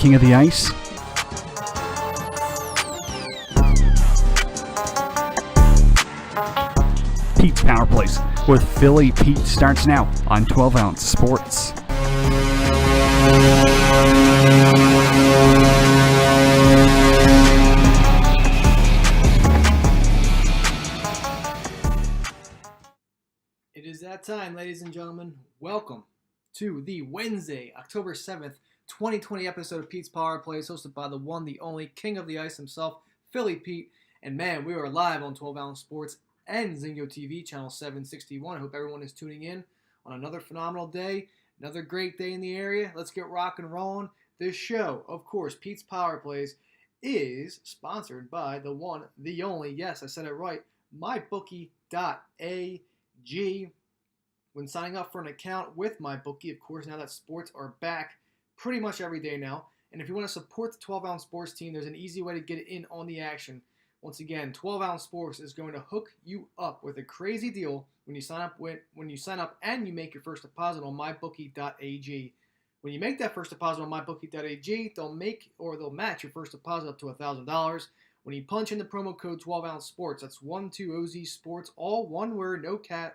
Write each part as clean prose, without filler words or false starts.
King of the Ice. Pete's Power Plays with Philly Pete starts now on 12 Ounce Sports. It is that time, ladies and gentlemen. Welcome to the Wednesday, October 7th, 2020 episode of Pete's Power Plays, hosted by the one, the only King of the Ice himself, Philly Pete. And man, we are live on 12 Ounce Sports and Zingo TV, channel 761. I hope everyone is tuning in on another phenomenal day, another great day in the area. Let's get rock and rolling. This show, of course, Pete's Power Plays, is sponsored by the one, the only, yes, I said it right, mybookie.ag. When signing up for an account with MyBookie, of course, now that sports are back pretty much every day now. And if you want to support the 12 Ounce Sports team, there's an easy way to get in on the action. Once again, 12 Ounce Sports is going to hook you up with a crazy deal when you sign up and you make your first deposit on mybookie.ag. When you make that first deposit on mybookie.ag, they'll match your first deposit up to $1,000. When you punch in the promo code 12 Ounce Sports, that's 12OZ Sports, all one word,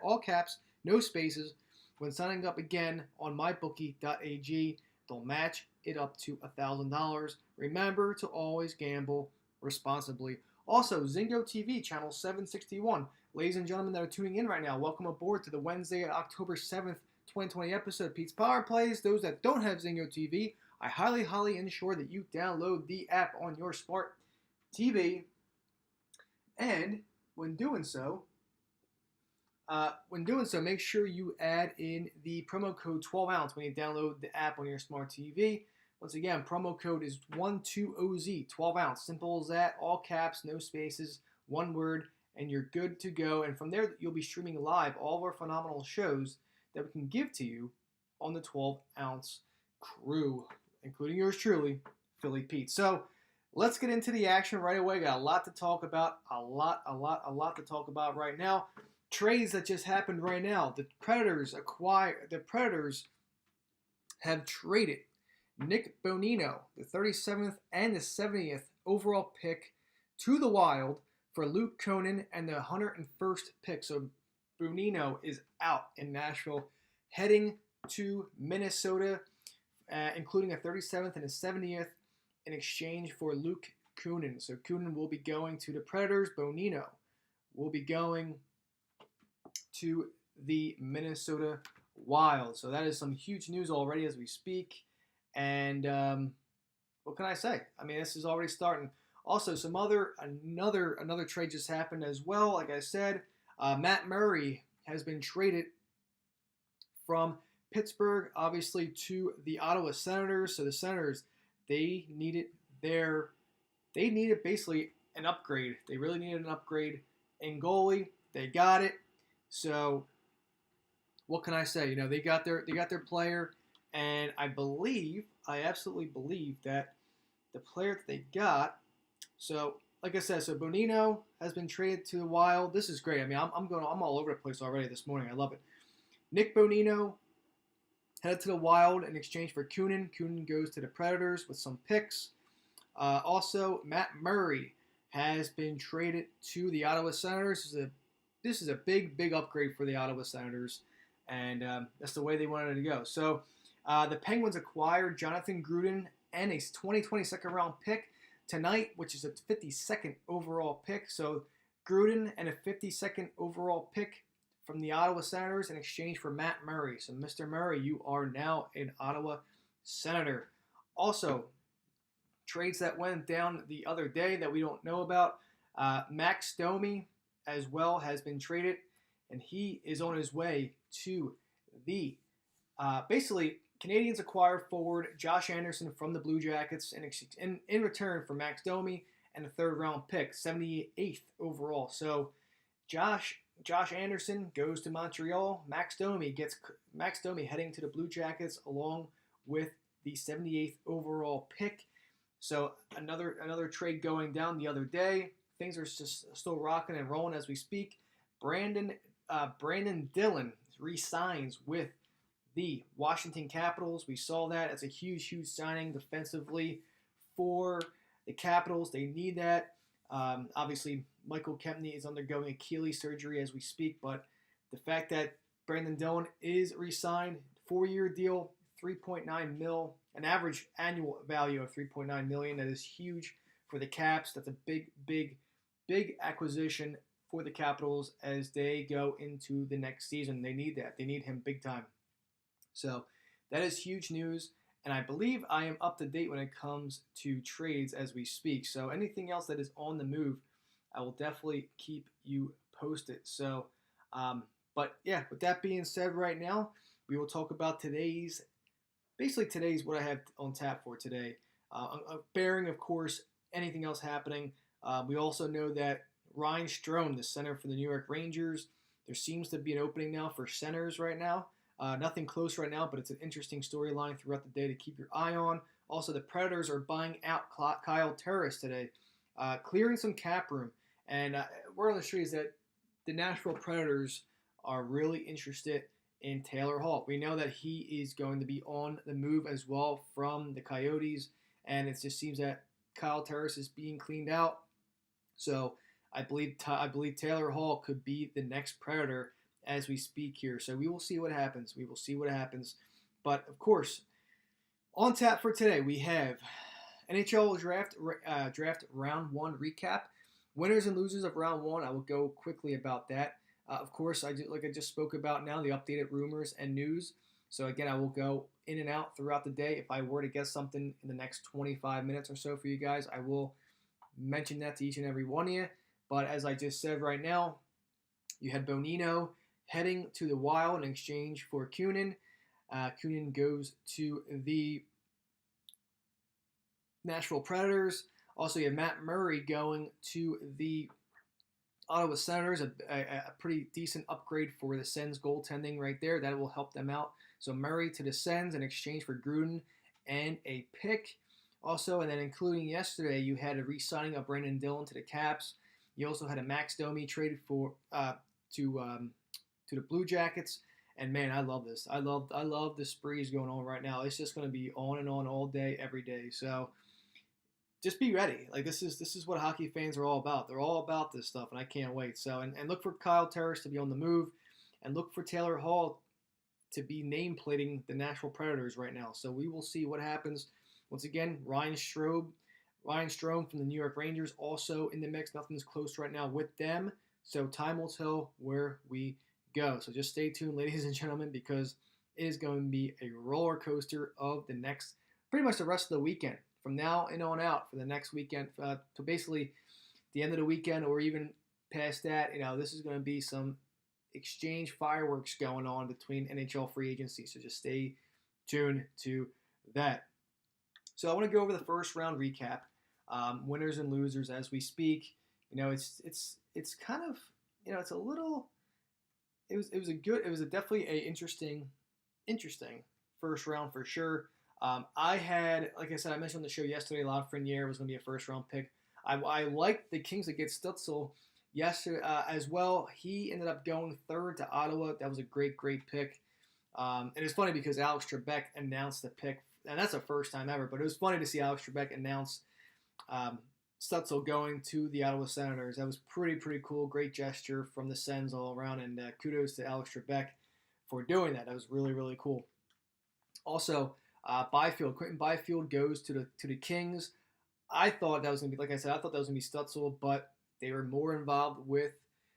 all caps, no spaces. When signing up again on mybookie.ag, they'll match it up to $1,000. Remember to always gamble responsibly. Also, Zingo TV, channel 761. Ladies and gentlemen that are tuning in right now, welcome aboard to the Wednesday, October 7th, 2020 episode of Pete's Power Plays. Those that don't have Zingo TV, I highly ensure that you download the app on your smart TV. And when doing so, make sure you add in the promo code 12 Ounce when you download the app on your smart TV. Once again, promo code is 12OZ, 12 Ounce. Simple as that, all caps, no spaces, one word, and you're good to go. And from there, you'll be streaming live all of our phenomenal shows that we can give to you on the 12 Ounce crew, including yours truly, Philly Pete. So let's get into the action right away. Got a lot to talk about, a lot to talk about right now. Trades that just happened right now. The Predators have traded Nick Bonino, the 37th and the 70th overall pick, to the Wild for Luke Kunin and the 101st pick. So Bonino is out in Nashville, heading to Minnesota, including a 37th and a 70th in exchange for Luke Kunin. So Kunin will be going to the Predators. Bonino will be going to the Minnesota Wild. So that is some huge news already as we speak. And what can I say? I mean, this is already starting. Also, another trade just happened as well. Like I said, Matt Murray has been traded from Pittsburgh, obviously, to the Ottawa Senators. So the Senators, they needed basically an upgrade. They really needed an upgrade in goalie. They got it. So what can I say? You know, they got their player, and I absolutely believe that the player that they got. So like I said, so Bonino has been traded to the Wild. This is great. I mean, I'm all over the place already this morning. I love it. Nick Bonino headed to the Wild in exchange for Kunin. Kunin goes to the Predators with some picks. Also, Matt Murray has been traded to the Ottawa Senators. This is a big upgrade for the Ottawa Senators, and that's the way they wanted it to go. So the Penguins acquired Jonathan Gruden and a 2020 second-round pick tonight, which is a 52nd overall pick. So Gruden and a 52nd overall pick from the Ottawa Senators in exchange for Matt Murray. So Mr. Murray, you are now an Ottawa Senator. Also, trades that went down the other day that we don't know about. Max Domi as well has been traded, and he is on his way to the basically Canadians acquired forward Josh Anderson from the Blue Jackets in return for Max Domi and a third-round pick, 78th overall. So Josh Anderson goes to Montreal. Max Domi heading to the Blue Jackets along with the 78th overall pick. So another trade going down the other day. Things are just still rocking and rolling as we speak. Brandon Dillon re-signs with the Washington Capitals. We saw that as a huge, huge signing defensively for the Capitals. They need that. Obviously, Michael Kempney is undergoing Achilles surgery as we speak, but the fact that Brandon Dillon is re-signed, 4-year deal, 3.9 mil, an average annual value of 3.9 million. That is huge for the Caps. That's a big, big, big acquisition for the Capitals as they go into the next season. They need that. They need him big time. So that is huge news. And I believe I am up to date when it comes to trades as we speak. So anything else that is on the move, I will definitely keep you posted. So, but yeah, with that being said, right now we will talk about today's what I have on tap for today. Bearing, of course, anything else happening. We also know that Ryan Strome, the center for the New York Rangers, there seems to be an opening now for centers right now. Nothing close right now, but it's an interesting storyline throughout the day to keep your eye on. Also, the Predators are buying out Kyle Turris today, clearing some cap room. And word on the street is that the Nashville Predators are really interested in Taylor Hall. We know that he is going to be on the move as well from the Coyotes, and it just seems that Kyle Turris is being cleaned out. So I believe Taylor Hall could be the next Predator as we speak here. So we will see what happens. But of course, on tap for today, we have NHL draft round 1 recap. Winners and losers of round 1. I will go quickly about that. Of course, I just spoke about now the updated rumors and news. So again, I will go in and out throughout the day. If I were to guess something in the next 25 minutes or so for you guys, I will mention that to each and every one of you. But as I just said right now, you had Bonino heading to the Wild in exchange for Kunin. Kunin goes to the Nashville Predators. Also, you have Matt Murray going to the Ottawa Senators, a pretty decent upgrade for the Sens goaltending right there. That will help them out. So Murray to the Sens in exchange for Gruden and a pick. Also, and then including yesterday, you had a re-signing of Brandon Dillon to the Caps. You also had a Max Domi traded for to the Blue Jackets. And man, I love this. I love the sprees going on right now. It's just going to be on and on all day, every day. So just be ready. Like this is what hockey fans are all about. They're all about this stuff, and I can't wait. So and look for Kyle Turris to be on the move, and look for Taylor Hall to be nameplating the Nashville Predators right now. So we will see what happens. Once again, Ryan Strome from the New York Rangers also in the mix. Nothing's close right now with them. So time will tell where we go. So just stay tuned, ladies and gentlemen, because it is going to be a roller coaster of pretty much the rest of the weekend. From now and on out for the next weekend, to basically the end of the weekend or even past that, this is going to be some exchange fireworks going on between NHL free agency. So just stay tuned to that. So I want to go over the first round recap, winners and losers as we speak. It's kind of it's a little. It was definitely a interesting first round for sure. I had, like I said, I mentioned on the show yesterday, Lafreniere was going to be a first-round pick. I liked the Kings to get Stützle yesterday as well. He ended up going third to Ottawa. That was a great pick. And it's funny because Alex Trebek announced the pick, and that's the first time ever, but it was funny to see Alex Trebek announce Stützle going to the Ottawa Senators. That was pretty cool. Great gesture from the Sens all around, and kudos to Alex Trebek for doing that. That was really cool. Also, Quentin Byfield goes to the Kings. I thought that was gonna be, like I said, I thought that was gonna be Stützle, but they were more involved with him.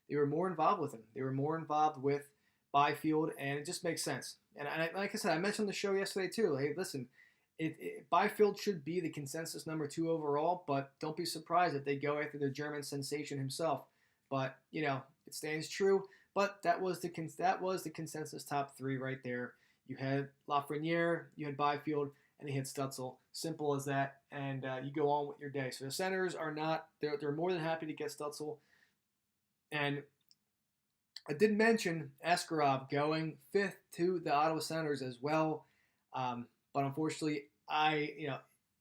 They were more involved with Byfield, and it just makes sense. And like I said, I mentioned on the show yesterday too. Hey, listen, Byfield should be the consensus number 2 overall, but don't be surprised if they go after the German sensation himself. But it stands true. But that was the consensus top 3 right there. You had Lafreniere, you had Byfield, and you had Stützle. Simple as that, and you go on with your day. So the Senators are not, they're more than happy to get Stützle. And I did mention Askarov going 5th to the Ottawa Senators as well, but unfortunately,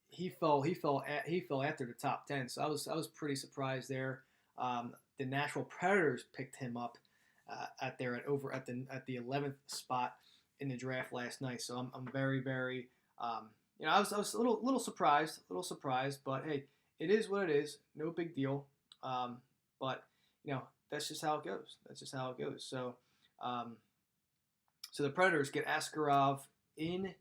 he fell after the top 10. So I was pretty surprised there. The Nashville Predators picked him up over at the 11th spot. in the draft last night. So I'm very, very, I was a little surprised, but hey, it is what it is. No big deal. But that's just how it goes. So, um, so the Predators get Askarov in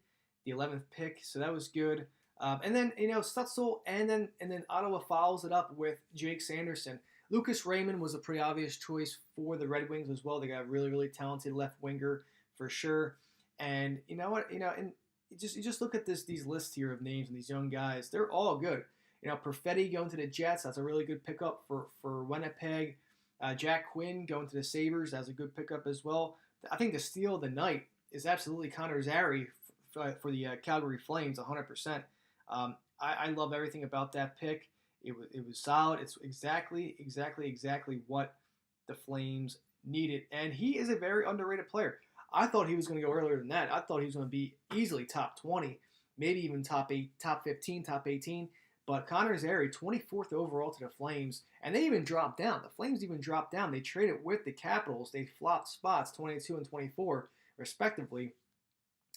the 11th pick. So that was good. And then Stutzel, and then Ottawa follows it up with Jake Sanderson. Lucas Raymond was a pretty obvious choice for the Red Wings as well. They got a really, really talented left winger for sure. And you know what? And you just look at these lists here of names and these young guys. They're all good. Perfetti going to the Jets. That's a really good pickup for Winnipeg. Jack Quinn going to the Sabres. That's a good pickup as well. I think the steal of the night is absolutely Connor Zary for the Calgary Flames, 100%. I love everything about that pick. It was solid. It's exactly what the Flames needed. And he is a very underrated player. I thought he was going to go earlier than that. I thought he was going to be easily top 20, maybe even top 15, top 18. But Connor Zary, 24th overall to the Flames, and they even dropped down. The Flames even dropped down. They traded with the Capitals. They flopped spots, 22 and 24, respectively.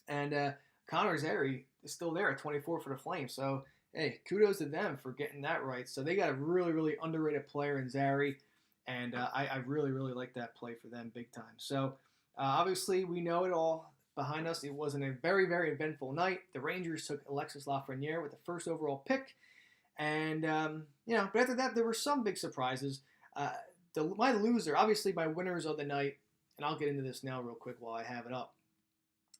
And Connor Zary is still there at 24 for the Flames. So, hey, kudos to them for getting that right. So they got a really, really underrated player in Zary, and I really, really like that play for them big time. So, obviously, we know it all. Behind us, it wasn't a very, very eventful night. The Rangers took Alexis Lafreniere with the first overall pick. And, but after that, there were some big surprises. My loser, obviously my winners of the night, and I'll get into this now real quick while I have it up.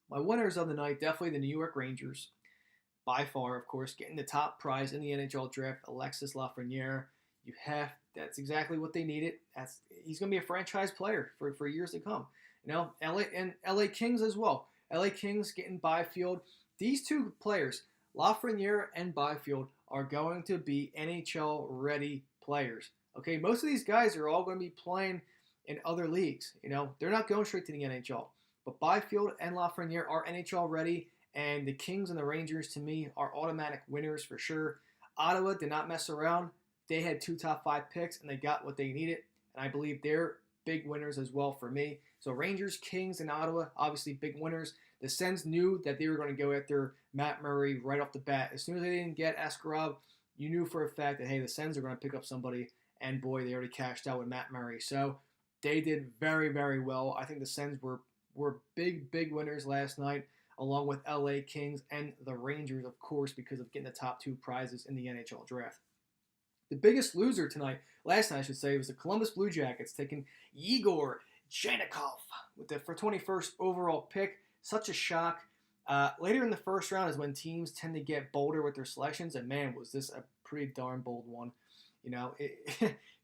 My winners of the night, definitely the New York Rangers. By far, of course, getting the top prize in the NHL draft, Alexis Lafreniere. That's exactly what they needed. He's going to be a franchise player for years to come. LA Kings as well. LA Kings getting Byfield. These two players, Lafreniere and Byfield, are going to be NHL-ready players. Okay, most of these guys are all going to be playing in other leagues. They're not going straight to the NHL. But Byfield and Lafreniere are NHL-ready, and the Kings and the Rangers, to me, are automatic winners for sure. Ottawa did not mess around. They had 2 top 5 picks, and they got what they needed. And I believe they're big winners as well for me. So Rangers, Kings, and Ottawa, obviously big winners. The Sens knew that they were going to go after Matt Murray right off the bat. As soon as they didn't get Askarov, you knew for a fact that, hey, the Sens are going to pick up somebody. And, boy, they already cashed out with Matt Murray. So they did very, very well. I think the Sens were big, big winners last night, along with LA Kings and the Rangers, of course, because of getting the top 2 prizes in the NHL draft. The biggest loser last night I should say, was the Columbus Blue Jackets taking Igor Janikov with the 21st overall pick. Such a shock. Later in the first round is when teams tend to get bolder with their selections, and man, was this a pretty darn bold one.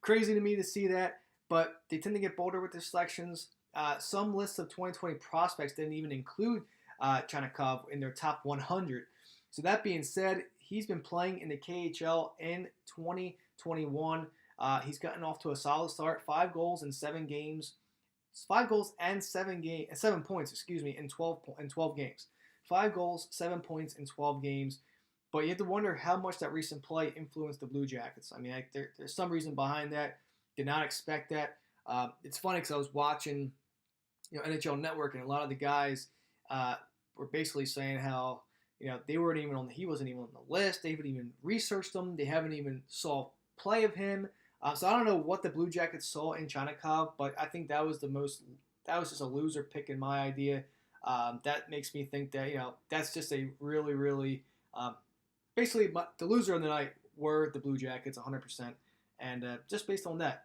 Crazy to me to see that, but they tend to get bolder with their selections. Some lists of 2020 prospects didn't even include Janikov in their top 100. So that being said, he's been playing in the KHL in 2021. He's gotten off to a solid start. 5 goals in 7 games. 5 goals and 7 points, in 12 games. 5 goals, 7 points in 12 games. But you have to wonder how much that recent play influenced the Blue Jackets. I mean, there's some reason behind that. Did not expect that. It's funny because I was watching, NHL Network, and a lot of the guys were basically saying how he wasn't even on the list. They haven't even researched him. They haven't even saw play of him. So I don't know what the Blue Jackets saw in Janikov, but I think that was just a loser pick in my idea. That makes me think that, that's just a really, really, basically the loser of the night were the Blue Jackets 100%. And just based on that.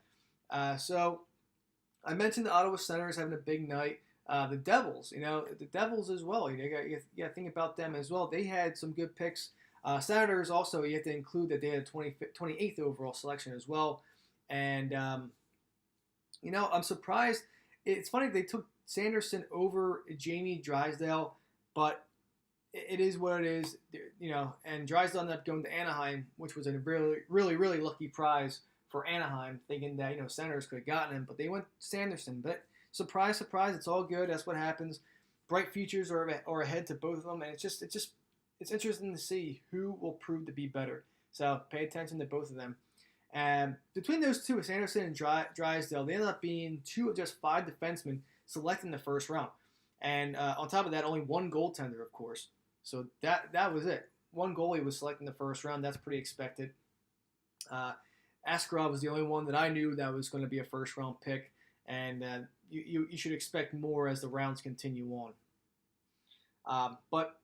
So I mentioned the Ottawa Senators having a big night. The Devils, the Devils as well. You got to think about them as well. They had some good picks. Senators also, you have to include that they had a 28th overall selection as well. And, I'm surprised. It's funny they took Sanderson over Jamie Drysdale, but it is what it is, and Drysdale ended up going to Anaheim, which was a really, really, really lucky prize for Anaheim, thinking that, Senators could have gotten him, but they went Sanderson. But surprise, surprise, it's all good. That's what happens. Bright futures are ahead to both of them, and it's interesting to see who will prove to be better. So pay attention to both of them. And between those two, Sanderson and Drysdale, they ended up being 2 of just 5 defensemen selected in the first round. And on top of that, only one goaltender, of course. So that was it. One goalie was selected in the first round. That's pretty expected. Askarov was the only one that I knew that was going to be a first-round pick, and you should expect more as the rounds continue on. But,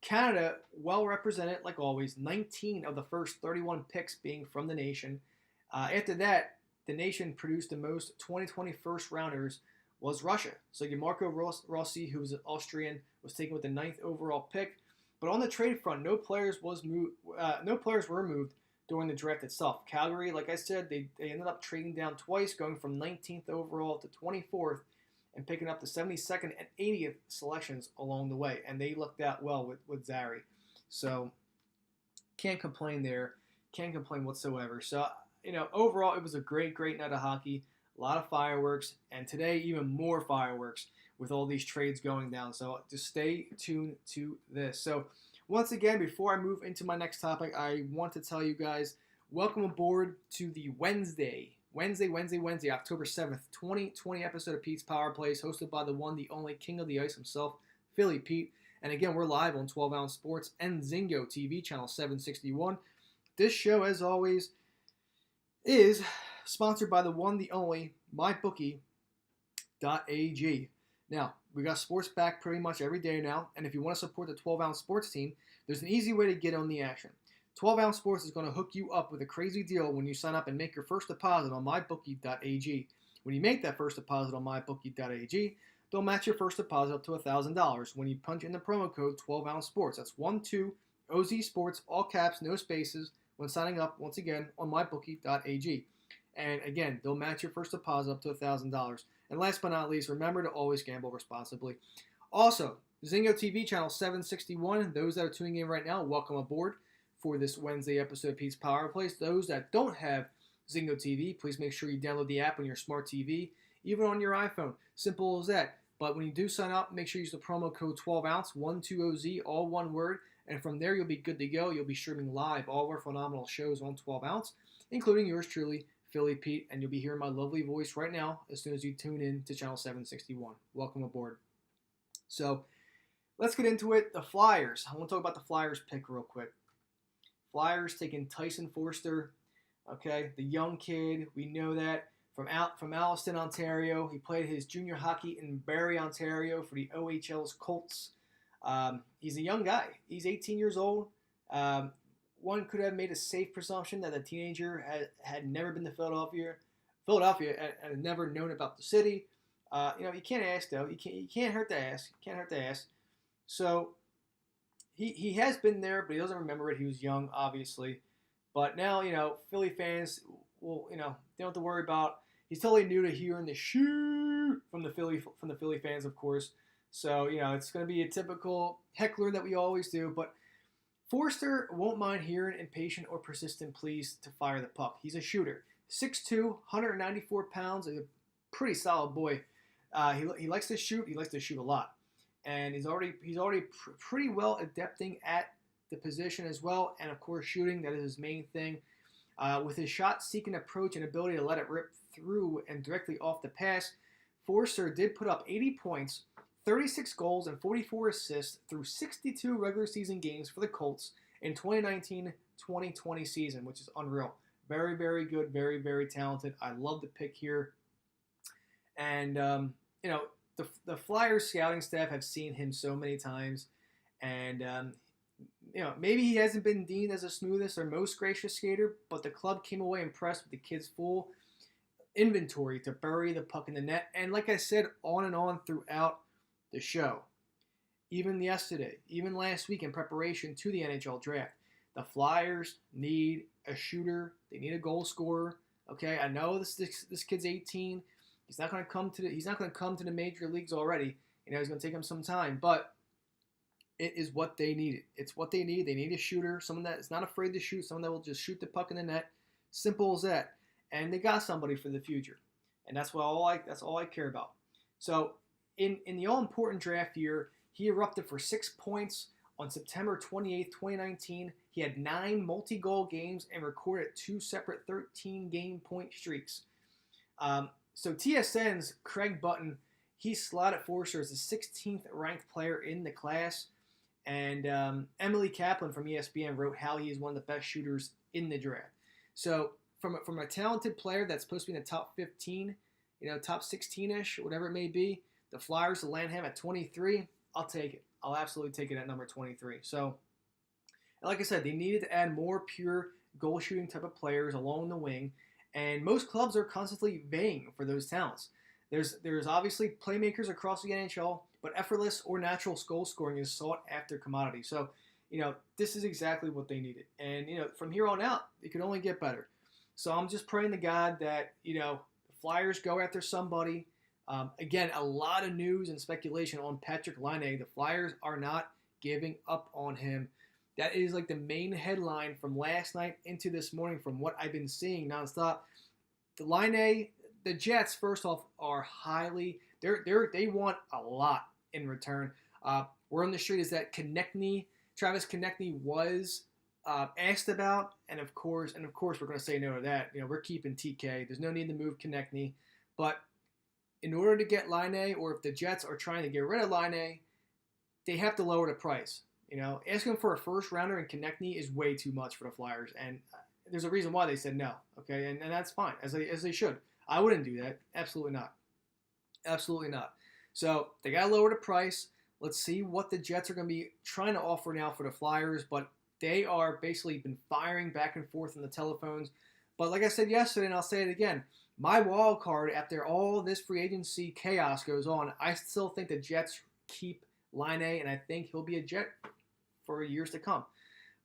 Canada, well represented, like always, 19 of the first 31 picks being from the nation. After that, the nation produced the most 2020 first-rounders was Russia. So Marco Rossi, who was an Austrian, was taken with the 9th overall pick. But on the trade front, no players were moved during the draft itself. Calgary, like I said, they ended up trading down twice, going from 19th overall to 24th, and picking up the 72nd and 80th selections along the way. And they looked out well with Zary. So can't complain there. Can't complain whatsoever. So, overall, it was a great night of hockey. A lot of fireworks. And today, even more fireworks with all these trades going down. So just stay tuned to this. So once again, before I move into my next topic, I want to tell you guys, welcome aboard to the Wednesday, October 7th, 2020 episode of Pete's Power Plays, hosted by the one, the only King of the Ice himself, Philly Pete. And again, we're live on 12 Ounce Sports and Zingo TV, channel 761. This show, as always, is sponsored by the one, the only, MyBookie.ag. Now, we got sports back pretty much every day now, and if you want to support the 12 Ounce Sports team, there's an easy way to get on the action. 12 Ounce Sports is going to hook you up with a crazy deal when you sign up and make your first deposit on MyBookie.ag. When you make that first deposit on MyBookie.ag, they'll match your first deposit up to $1,000 when you punch in the promo code 12 Ounce Sports. That's 12OZ Sports, all caps, no spaces, when signing up, once again, on MyBookie.ag. And again, they'll match your first deposit up to $1,000. And last but not least, remember to always gamble responsibly. Also, Zingo TV, channel 761. Those that are tuning in right now, welcome aboard for this Wednesday episode of Pete's Power Plays. Those that don't have Zingo TV, please make sure you download the app on your smart TV, even on your iPhone. Simple as that. But when you do sign up, make sure you use the promo code 12ounce, 12OZ, all one word. And from there, you'll be good to go. You'll be streaming live all of our phenomenal shows on 12 Ounce, including yours truly, Philly Pete. And you'll be hearing my lovely voice right now as soon as you tune in to channel 761. Welcome aboard. So let's get into it. The Flyers. I want to talk about the Flyers pick real quick. Flyers taking Tyson Forster, okay, the young kid. We know that from Alliston, Ontario. He played his junior hockey in Barrie, Ontario for the OHL's Colts. He's a young guy. He's 18 years old. One could have made a safe presumption that the teenager had never been to Philadelphia and had never known about the city. You can't ask though. You can't hurt to ask. So he has been there, but he doesn't remember it. He was young, obviously. But now, Philly fans will, they don't have to worry about. He's totally new to hearing the shoot from the Philly fans, of course. So, it's going to be a typical heckler that we always do. But Forster won't mind hearing impatient or persistent pleas to fire the puck. He's a shooter. 6'2", 194 pounds, a pretty solid boy. He likes to shoot. He likes to shoot a lot. And he's already pretty well adapting at the position as well. And, of course, shooting, that is his main thing. With his shot-seeking approach and ability to let it rip through and directly off the pass, Forster did put up 80 points, 36 goals, and 44 assists through 62 regular season games for the Colts in 2019-2020 season, which is unreal. Very, very good, very, very talented. I love the pick here. And, the Flyers scouting staff have seen him so many times. And, maybe he hasn't been deemed as the smoothest or most gracious skater, but the club came away impressed with the kid's full inventory to bury the puck in the net. And like I said, on and on throughout the show, even yesterday, even last week in preparation to the NHL draft, the Flyers need a shooter. They need a goal scorer. Okay, I know this kid's 18. He's not going to come to the major leagues already. It's going to take him some time, but it is what they needed. It's what they need. They need a shooter, someone that is not afraid to shoot, someone that will just shoot the puck in the net. Simple as that. And they got somebody for the future, and that's all I care about. So in the all-important draft year, he erupted for 6 points on September 28th, 2019. He had 9 multi-goal games and recorded 2 separate 13-game point streaks. So TSN's Craig Button, he slotted Forster as the 16th ranked player in the class. And Emily Kaplan from ESPN wrote how he is one of the best shooters in the draft. So from a talented player that's supposed to be in the top 15, top 16-ish, whatever it may be, the Flyers to land him at 23, I'll take it. I'll absolutely take it at number 23. So, like I said, they needed to add more pure goal shooting type of players along the wing, and most clubs are constantly vying for those talents. There's obviously playmakers across the NHL, but effortless or natural goal scoring is sought after commodity. So, this is exactly what they needed. And, from here on out, it could only get better. So I'm just praying to God that, the Flyers go after somebody. Again, a lot of news and speculation on Patrik Laine. The Flyers are not giving up on him. That is like the main headline from last night into this morning from what I've been seeing nonstop. The Laine, the Jets, first off, are highly, they want a lot in return. Word on the street is that Travis Konechny was asked about, and of course, we're going to say no to that. We're keeping TK. There's no need to move Konechny, but in order to get Laine, or if the Jets are trying to get rid of Laine, they have to lower the price. Asking for a first rounder in Konechny is way too much for the Flyers, and there's a reason why they said no. Okay, and that's fine, as they should. I wouldn't do that. Absolutely not. Absolutely not. So they got to lower the price. Let's see what the Jets are going to be trying to offer now for the Flyers, but they are basically been firing back and forth on the telephones. But like I said yesterday, and I'll say it again, my wild card after all this free agency chaos goes on, I still think the Jets keep Laine, and I think he'll be a Jet for years to come.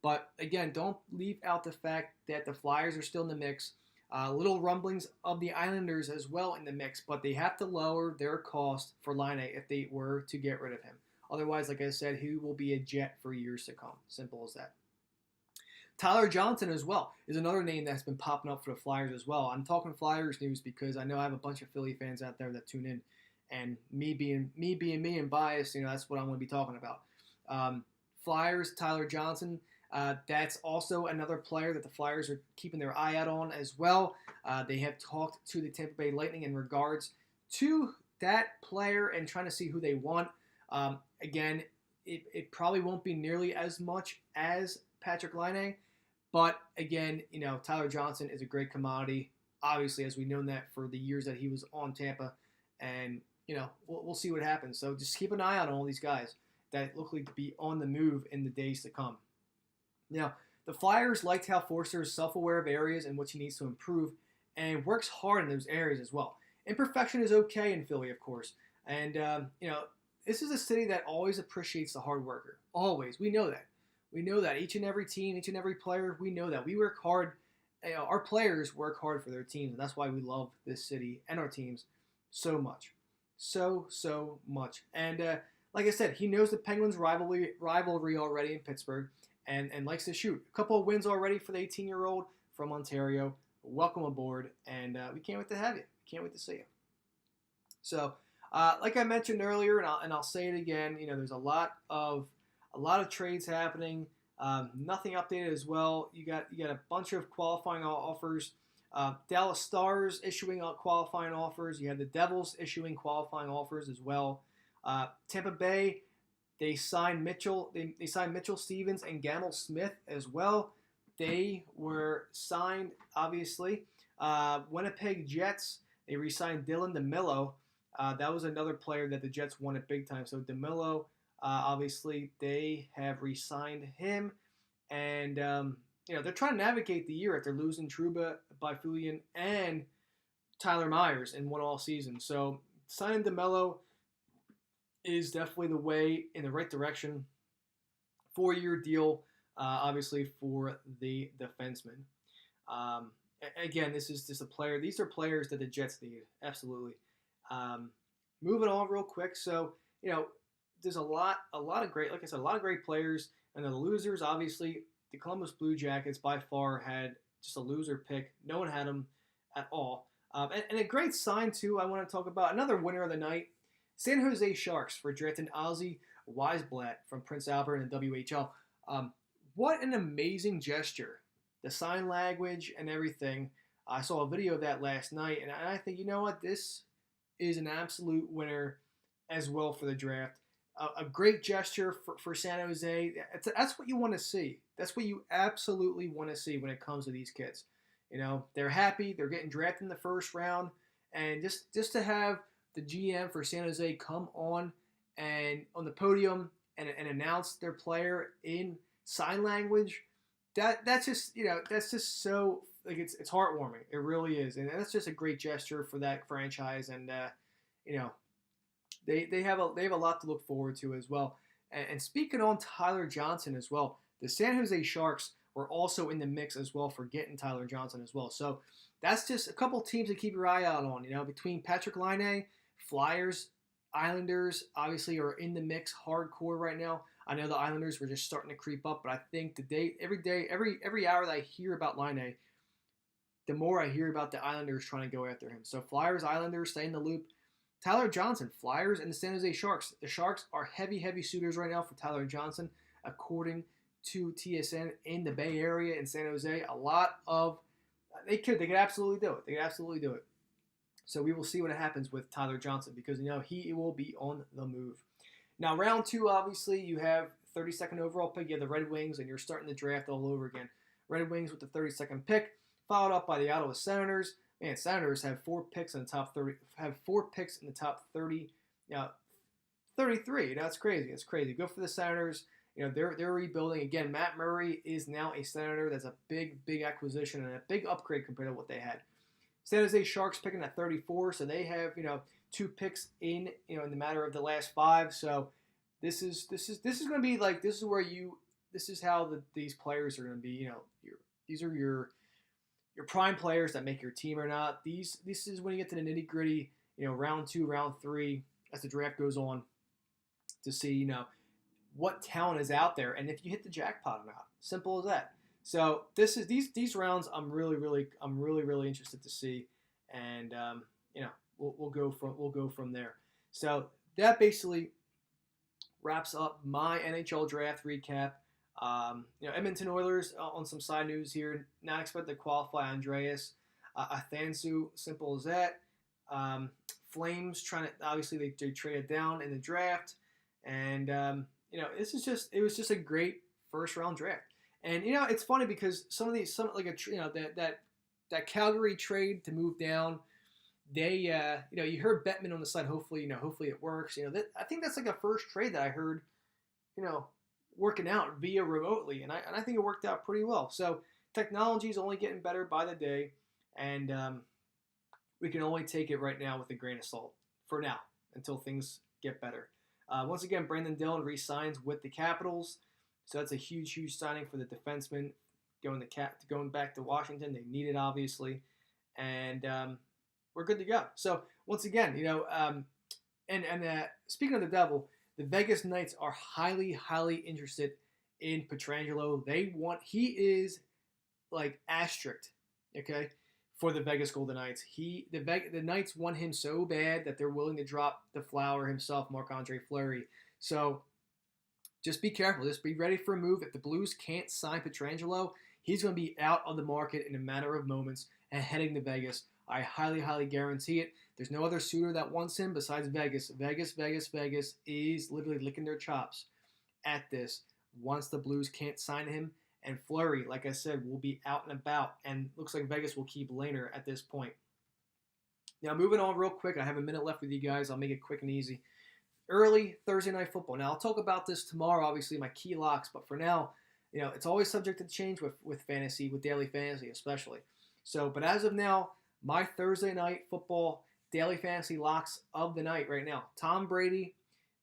But again, don't leave out the fact that the Flyers are still in the mix. Little rumblings of the Islanders as well in the mix, but they have to lower their cost for Laine if they were to get rid of him. Otherwise, like I said, he will be a Jet for years to come. Simple as that. Tyler Johnson as well is another name that's been popping up for the Flyers as well. I'm talking Flyers news because I know I have a bunch of Philly fans out there that tune in, and me being me and biased, that's what I'm going to be talking about. Flyers, Tyler Johnson. That's also another player that the Flyers are keeping their eye out on as well. They have talked to the Tampa Bay Lightning in regards to that player and trying to see who they want. Again, it probably won't be nearly as much as Patrik Laine, but again, Tyler Johnson is a great commodity. Obviously, as we've known that for the years that he was on Tampa, and we'll see what happens. So just keep an eye on all these guys that look like to be on the move in the days to come. Now, the Flyers liked how Forster is self-aware of areas in which he needs to improve and works hard in those areas as well. Imperfection is okay in Philly, of course. And, this is a city that always appreciates the hard worker. Always. We know that. We know that. Each and every team, each and every player, we know that. We work hard. Our players work hard for their teams, and that's why we love this city and our teams so much. So much. And like I said, he knows the Penguins' rivalry already in Pittsburgh. And likes to shoot. A couple of wins already for the 18-year-old from Ontario. Welcome aboard, and we can't wait to have you. Can't wait to see you. So, like I mentioned earlier, and I'll say it again, there's a lot of trades happening. Nothing updated as well. You got a bunch of qualifying offers. Dallas Stars issuing qualifying offers. You have the Devils issuing qualifying offers as well. Tampa Bay. They signed Mitchell. They signed Mitchell Stevens and Gamble Smith as well. They were signed, obviously. Winnipeg Jets. They re-signed Dylan DeMillo. That was another player that the Jets wanted big time. So DeMillo, obviously, they have re-signed him, and they're trying to navigate the year after losing Trouba, Byfuglien, and Tyler Myers in one all season. So signing DeMello is definitely the way in the right direction. 4-year deal, obviously, for the defenseman. Again, this is just a player. These are players that the Jets need, absolutely. Moving on real quick. So, there's a lot of great, like I said, a lot of great players. And the losers, obviously, the Columbus Blue Jackets by far had just a loser pick. No one had them at all. And a great sign, too, I want to talk about. Another winner of the night. San Jose Sharks for drafting Ozzy Weisblatt from Prince Albert in the WHL. What an amazing gesture. The sign language and everything. I saw a video of that last night, and I think, this is an absolute winner as well for the draft. A great gesture for San Jose. That's what you want to see. That's what you absolutely want to see when it comes to these kids. They're happy. They're getting drafted in the first round. And just to have the GM for San Jose come on the podium and announce their player in sign language, that's just so, like, it's heartwarming. It really is. And that's just a great gesture for that franchise. And They have a lot to look forward to as well. And speaking on Tyler Johnson as well, the San Jose Sharks were also in the mix as well for getting Tyler Johnson as well. So that's just a couple teams to keep your eye out on. Between Patrick Laine, Flyers, Islanders obviously are in the mix hardcore right now. I know the Islanders were just starting to creep up, but I think every hour that I hear about Laine, the more I hear about the Islanders trying to go after him. So Flyers, Islanders, stay in the loop. Tyler Johnson, Flyers, and the San Jose Sharks. The Sharks are heavy suitors right now for Tyler Johnson, according to TSN in the Bay Area in San Jose. They could absolutely do it. They could absolutely do it. So we will see what happens with Tyler Johnson because he will be on the move. Now round 2, obviously you have 32nd overall pick. You have the Red Wings, and you're starting the draft all over again. Red Wings with the 32nd pick, followed up by the Ottawa Senators. Man, Senators have 4 picks in the top 30. Have 4 picks in the top 30. 33. That's crazy. It's crazy. Go for the Senators. They're rebuilding again. Matt Murray is now a Senator. That's a big acquisition and a big upgrade compared to what they had. San Jose Sharks picking at 34, so they have 2 picks in the matter of the last 5. So this is going to be like this is how these players are going to be. These are your prime players that make your team or not. This is when you get to the nitty gritty, round 2, round 3, as the draft goes on, to see what talent is out there and if you hit the jackpot or not. Simple as that. So these rounds I'm really interested to see, and we'll go from there. So that basically wraps up my NHL draft recap. Edmonton Oilers, on some side news here, not expected to qualify Andreas Athansu, simple as that. Flames trying to, obviously they traded down in the draft, and it was just a great first round draft. And it's funny because that Calgary trade to move down, they you heard Bettman on the side. Hopefully it works. I think that's like a first trade that I heard working out via remotely, and I think it worked out pretty well. So technology is only getting better by the day, and we can only take it right now with a grain of salt for now until things get better. Once again, Brandon Dillon re-signs with the Capitals, so that's a huge signing for the defenseman going back to Washington. They need it, obviously, and we're good to go. So once again, speaking of the Devil, the Vegas Knights are highly interested in Pietrangelo. He is like asterisk, okay, for the Vegas Golden Knights. The Knights want him so bad that they're willing to drop the flower himself, Marc-Andre Fleury. So just be careful. Just be ready for a move. If the Blues can't sign Pietrangelo, he's going to be out of the market in a matter of moments and heading to Vegas. I highly guarantee it. There's no other suitor that wants him besides Vegas. Vegas is literally licking their chops at this once the Blues can't sign him. And Fleury, like I said, will be out and about. And looks like Vegas will keep Lehner at this point. Now, moving on real quick. I have a minute left with you guys. I'll make it quick and easy. Early Thursday Night Football. Now, I'll talk about this tomorrow, obviously, my key locks. But for now, it's always subject to change with fantasy, with daily fantasy especially. So, but as of now, my Thursday Night Football daily fantasy locks of the night right now. Tom Brady,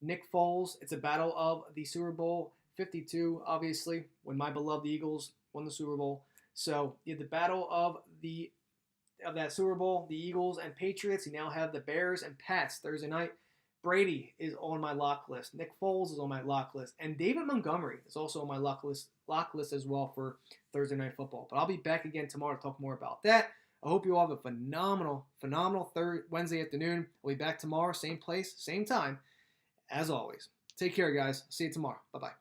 Nick Foles. It's a battle of the Super Bowl 52, obviously, when my beloved Eagles won the Super Bowl. So you have the battle of that Super Bowl, the Eagles and Patriots. You now have the Bears and Pats Thursday night. Brady is on my lock list. Nick Foles is on my lock list. And David Montgomery is also on my lock list as well for Thursday Night Football. But I'll be back again tomorrow to talk more about that. I hope you all have a phenomenal Wednesday afternoon. We'll be back tomorrow, same place, same time, as always. Take care, guys. See you tomorrow. Bye-bye.